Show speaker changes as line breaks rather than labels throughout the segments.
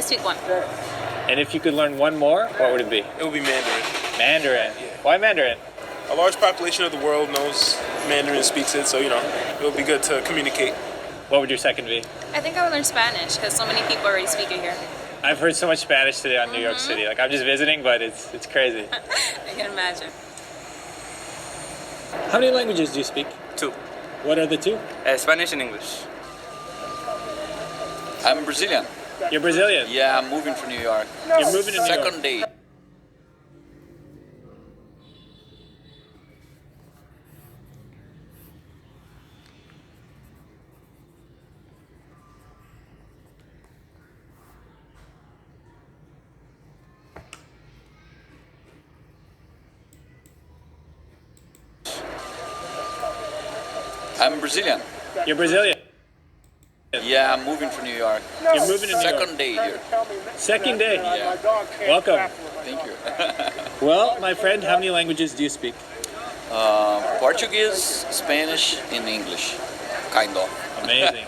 speak one.
And if you could learn one more, what would it be?
It would be Mandarin.
Mandarin.
Yeah.
Why Mandarin?
A large population of the world knows Mandarin and speaks it, so it would be good to communicate.
What would your second be?
I think I would learn Spanish because so many people already speak it here.
I've heard so much Spanish today on New York City. Like, I'm just visiting, but it's crazy.
I can imagine.
How many languages do you speak?
2.
What are the two?
Spanish and English.
I'm Brazilian.
You're Brazilian?
Yeah, I'm moving to New York.
You're moving to New York.
Second day. I'm Brazilian.
You're Brazilian?
Yeah, I'm moving to New York.
You're moving to New York.
Second day here.
Second day?
Yeah.
Welcome.
Thank you.
Well, my friend, how many languages do you speak?
Portuguese, Spanish, and English. Kind of.
Amazing.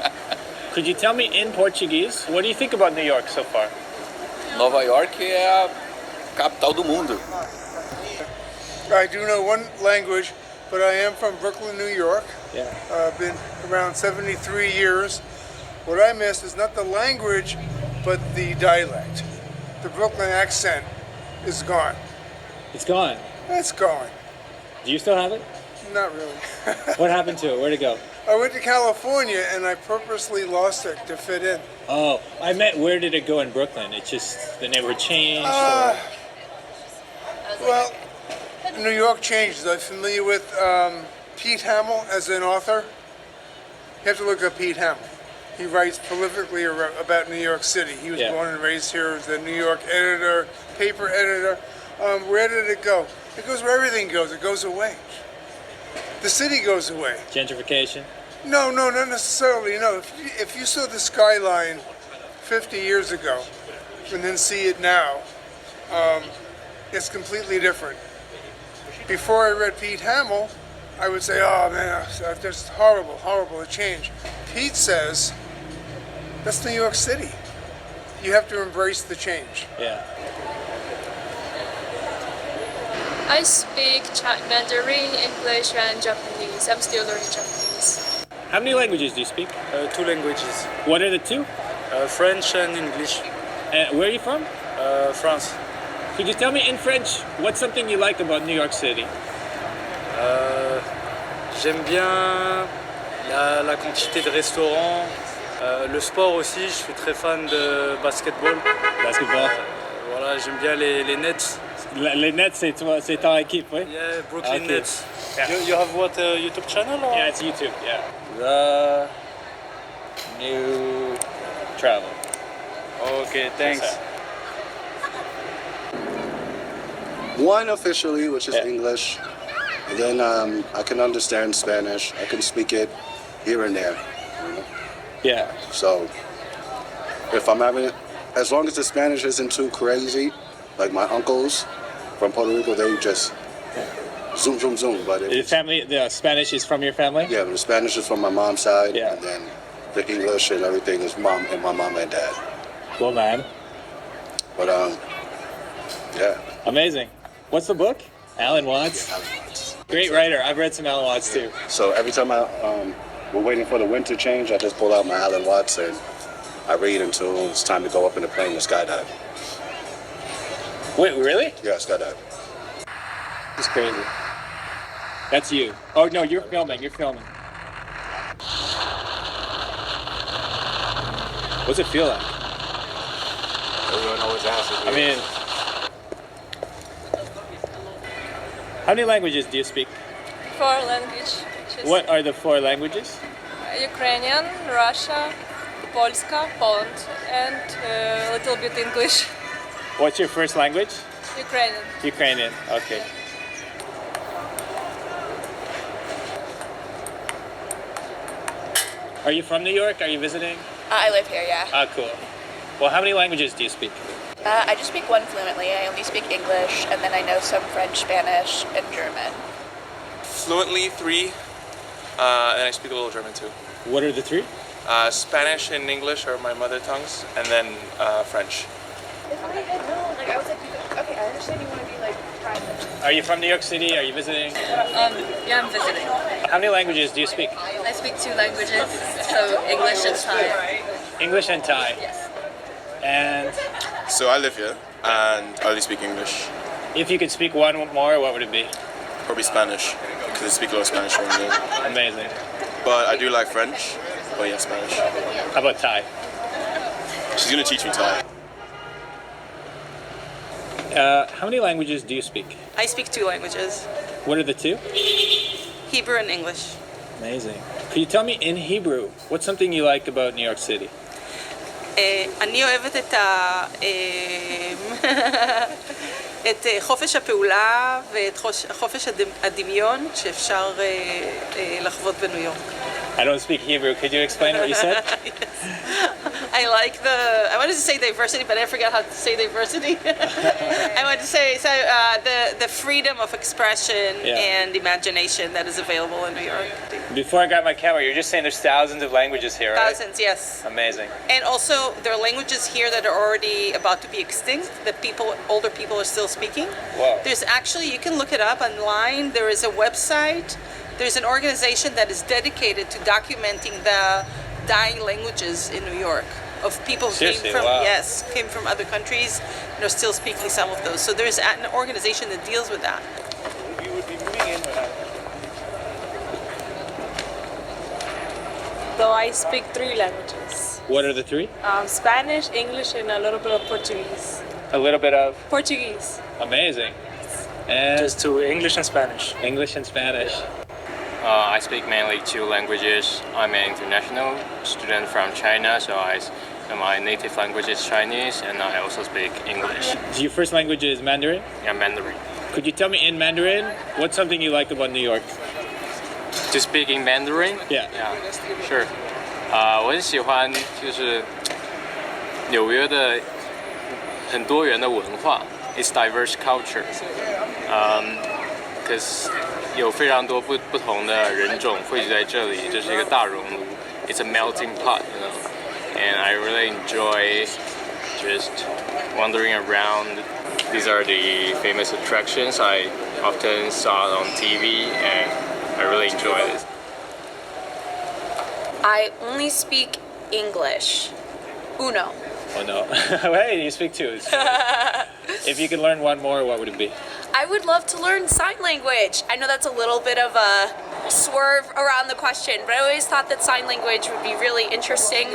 Could you tell me in Portuguese, what do you think about New York so far?
Nova York é a capital do mundo.
I do know one language, but I am from Brooklyn, New York.
Yeah.
I've been around 73 years. What I miss is not the language, but the dialect. The Brooklyn accent is gone.
It's gone.
It's gone.
Do you still have it?
Not really.
What happened to it? Where'd it go?
I went to California and I purposely lost it to fit in.
Oh, I meant where did it go in Brooklyn? It's just the neighborhood changed?
Well, New York changed. I'm familiar with Pete Hamill as an author. You have to look up Pete Hamill. He writes prolifically about New York City. He was born and raised here as a New York editor, paper editor. Where did it go? It goes where everything goes. It goes away. The city goes away.
Gentrification?
No, not necessarily. No, if you saw the skyline 50 years ago and then see it now, it's completely different. Before I read Pete Hamill, I would say, oh man, that's horrible, a change. Pete says, that's New York City. You have to embrace the change.
Yeah.
I speak Mandarin, English, and Japanese. I'm still learning Japanese.
How many languages do you speak?
2 languages.
What are the two?
French and English.
And where are you from?
France.
Could you tell me in French, what's something you like about New York City?
J'aime bien la quantité de restaurants, le sport aussi, je suis très fan de basketball.
Basketball.
Voilà, j'aime bien les Nets.
Les Nets, c'est ton équipe, oui?
Yeah, Brooklyn
Okay.
Nets.
Yeah.
You have what, YouTube channel? Or?
Yeah, it's YouTube, yeah. The New Travel.
Okay, thanks.
One officially, which is
Yeah.
English. And then I can understand Spanish. I can speak it here and there. You know?
Yeah.
So if I'm having, as long as the Spanish isn't too crazy, like my uncles from Puerto Rico, they just zoom. But
The Spanish is from your family?
yeah, the Spanish is from my mom's side,
Yeah.
and then the English and everything is my mom and dad.
Cool, man.
But yeah.
Amazing. What's the book? Alan Watts? Great writer. I've read some Alan Watts too.
So every time we're waiting for the wind to change, I just pull out my Alan Watts and I read until it's time to go up in the plane and skydive.
Wait, really?
Yeah, skydive.
It's crazy. That's you. Oh no, you're filming. What's it feel like?
Everyone always asks.
I mean, how many languages do you speak?
4 languages.
What are the 4 languages?
Ukrainian, Russia, Polska, Poland, and a little bit English.
What's your first language?
Ukrainian.
Ukrainian. Okay. Are you from New York? Are you visiting?
I live here, yeah.
Ah, cool. Well, how many languages do you speak?
I just speak one fluently. I only speak English, and then I know some French, Spanish, and German.
Fluently 3, and I speak a little German too.
What are the 3?
Spanish and English are my mother tongues, and then French.
Okay, I understand you want to be like private.
Are you from New York City? Are you visiting?
Yeah, I'm visiting.
How many languages do you speak?
I speak 2 languages, so English and Thai.
English and Thai.
Yes.
And
So I live here, and I only speak English.
if you could speak one more, what would it be?
Probably Spanish, because I speak a lot of Spanish around here.
Amazing.
But I do like French, but yeah, Spanish.
How about Thai?
She's gonna teach me Thai.
How many languages do you speak?
I speak 2 languages,
What are the 2?
Hebrew and English.
Amazing. Could you tell me in Hebrew, what's something you like about New York City?
אני אוהבת את חופש הפעולה ואת חופש הדמיון שאפשר לחוות בניו יורק.
I don't speak Hebrew. Could you explain what you said?
I wanted to say diversity, but I forgot how to say diversity. I wanted to say the freedom of expression and imagination that is available in New York.
Before I got my camera, you're just saying there's thousands of languages here, right?
Thousands, yes.
Amazing.
And also, there are languages here that are already about to be extinct that older people are still speaking.
Wow.
There's actually, you can look it up online. There is a website. There's an organization that is dedicated to documenting the dying languages in New York of people who came from other countries and are still speaking some of those. So there's an organization that deals with that.
You would be moving in with that.
So I speak 3 languages.
What are the 3?
Spanish, English, and a little bit of Portuguese.
A little bit of
Portuguese.
amazing. And
Just 2, English and Spanish.
English and Spanish.
I speak mainly 2 languages. I'm an international student from China, so my native language is Chinese, and I also speak English.
So your first language is Mandarin?
Yeah, Mandarin.
Could you tell me in Mandarin, what's something you like about New York?
To speak in Mandarin?
Yeah.
Yeah, sure. 我很喜欢就是纽约的很多元的文化 ，it's diverse culture. Because 有非常多不同的人种汇聚在这里，这是一个大熔炉。It's a melting pot, you know. And I really enjoy just wandering around. These are the famous attractions I often saw on TV, and I really enjoy this.
I only speak English. Uno.
Oh no. Hey, you speak 2. If you could learn one more, what would it be?
I would love to learn sign language. I know that's a little bit of a swerve around the question, but I always thought that sign language would be really interesting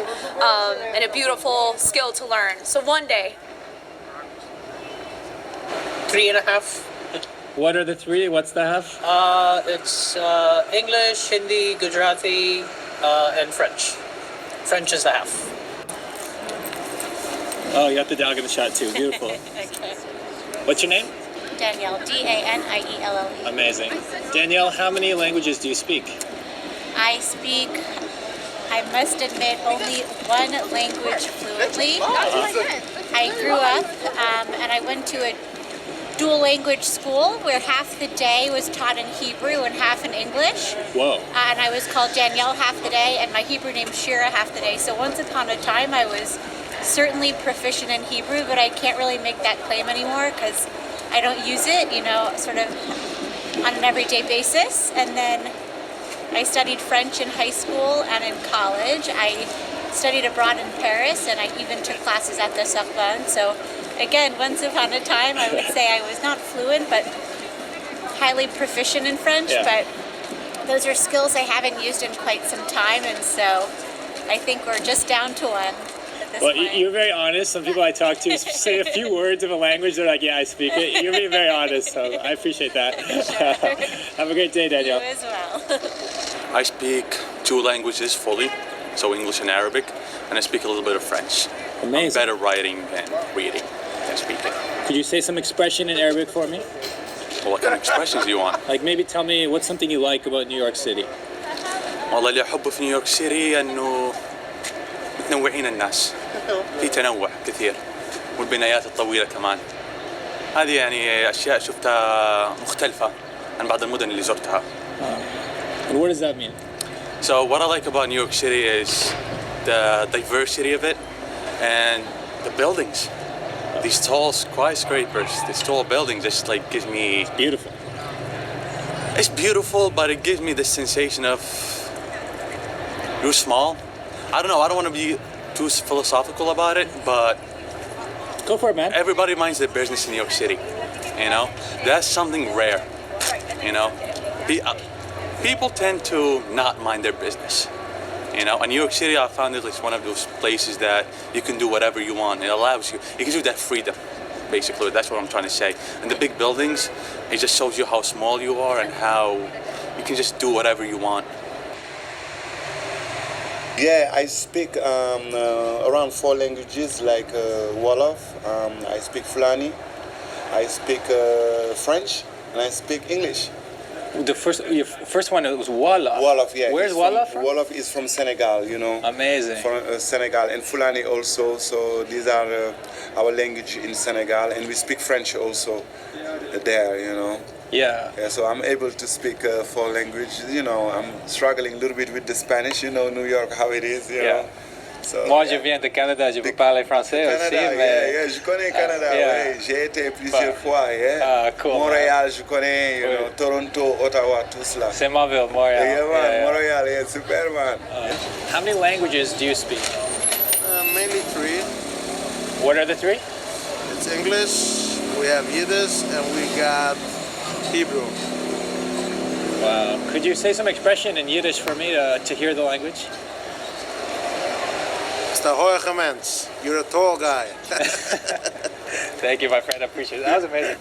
and a beautiful skill to learn. So one day.
3.5.
What are the 3? What's the half?
It's English, Hindi, Gujarati, and French. French is the half.
Oh, you got the dog in the shot too. Beautiful.
Okay.
What's your name?
Danielle, Danielle.
Amazing. Danielle, how many languages do you speak?
I speak, I must admit, only 1 language fluently. I grew up and I went to a dual language school where half the day was taught in Hebrew and half in English.
Whoa.
And I was called Danielle half the day and my Hebrew name Shira half the day. So once upon a time I was certainly proficient in Hebrew, but I can't really make that claim anymore because I don't use it, sort of on an everyday basis. And then I studied French in high school and in college. I studied abroad in Paris, and I even took classes at the Sorbonne. So again, once upon a time, I would say I was not fluent, but highly proficient in French.
Yeah.
But those are skills I haven't used in quite some time, and so I think we're just down to 1.
Well, you're very honest. Some people I talk to say a few words of a language, they're like, yeah, I speak it. You're being very honest, so I appreciate that. Have a great day, Danielle.
You as well.
I speak 2 languages fully, so English and Arabic, and I speak a little bit of French.
Amazing.
I'm better writing than reading than speaking.
Could you say some expression in Arabic for me?
Well, what kind of expressions do you want?
Like maybe tell me what's something you like about New York City.
والله اللي أحبه في نيويورك سيتي إنه متنوعين الناس. في تنوع كثير والبنايات الطويلة كمان. هذه يعني أشياء شفتها مختلفة عن بعض المدن اللي زرتها.
And what does that mean?
So what I like about New York City is the diversity of it, and the buildings. These tall skyscrapers, these tall buildings, just like gives me.
It's beautiful.
It's beautiful, but it gives me the sensation of you're small. I don't know. I don't want to be too philosophical about it, but
go for it, man.
Everybody minds their business in New York City. You know, that's something rare. You know, people tend to not mind their business. You know, in New York City, I found it like one of those places that you can do whatever you want. It allows you. It gives you that freedom. Basically, that's what I'm trying to say. And the big buildings, it just shows you how small you are and how you can just do whatever you want.
Yeah, I speak around 4 languages like Wolof, I speak Fulani, I speak French, and I speak English.
Your first one was Wolof.
Wolof, yeah.
Where's Wolof from?
Wolof is from Senegal, you know.
Amazing.
From Senegal, and Fulani also. So these are our language in Senegal, and we speak French also there, you know.
Yeah.
Yeah. So I'm able to speak 4 languages. You know, I'm struggling a little bit with the Spanish. You know, New York, how it is. You know. So,
moi, je viens de Canada, je peux parler français aussi, mais...
Yeah, je connais Canada, oui. J'ai été plusieurs fois, yeah.
Cool,
Montréal, je connais, you know, Toronto, Ottawa, tout cela.
C'est ma ville, Montréal.
Yeah, man, Montréal, yeah, super, man.
How many languages do you speak?
Mainly 3.
What are the 3?
It's English, we have Yiddish, and we got Hebrew.
Wow. Could you say some expression in Yiddish for me to hear the language?
You're a tall guy.
Thank you, my friend. I appreciate it. That was amazing.